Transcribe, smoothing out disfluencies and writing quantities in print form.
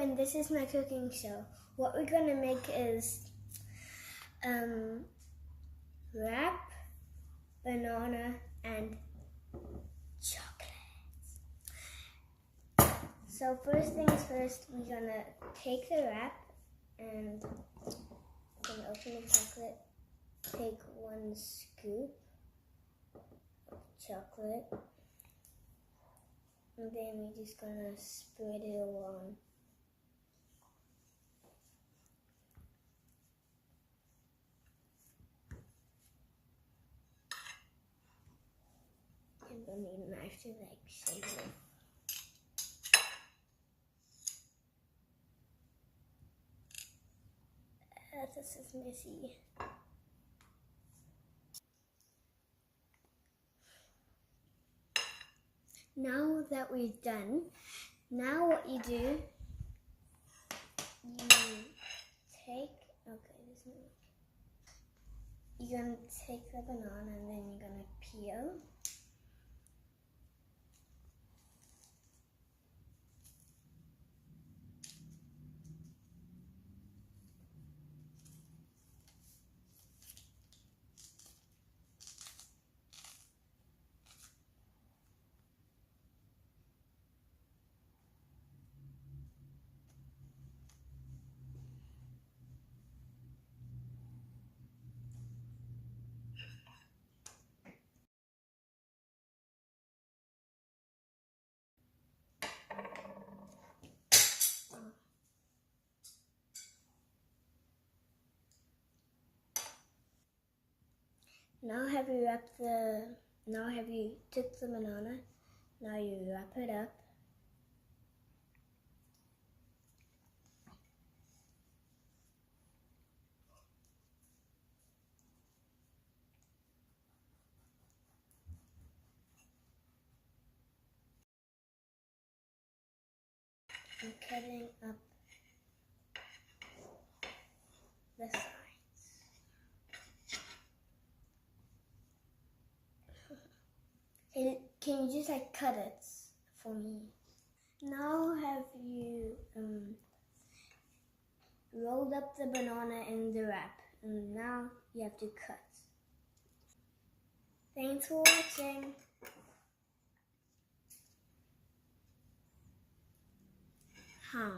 and this is my cooking show. What we're gonna make is wrap, banana, and chocolate. So first things first, we're gonna take the wrap and gonna open the chocolate. Take 1 scoop of chocolate, and then we're just gonna spread it along. And we'll need a knife to like shake it. This is messy. Now that we're done, now what you do, you're gonna take the banana and then you're gonna peel. Now have you took the banana, now you wrap it up. I'm cutting up the sides. Can you just like cut it for me? Now have you rolled up the banana in the wrap, and now you have to cut. Thanks for watching. Huh.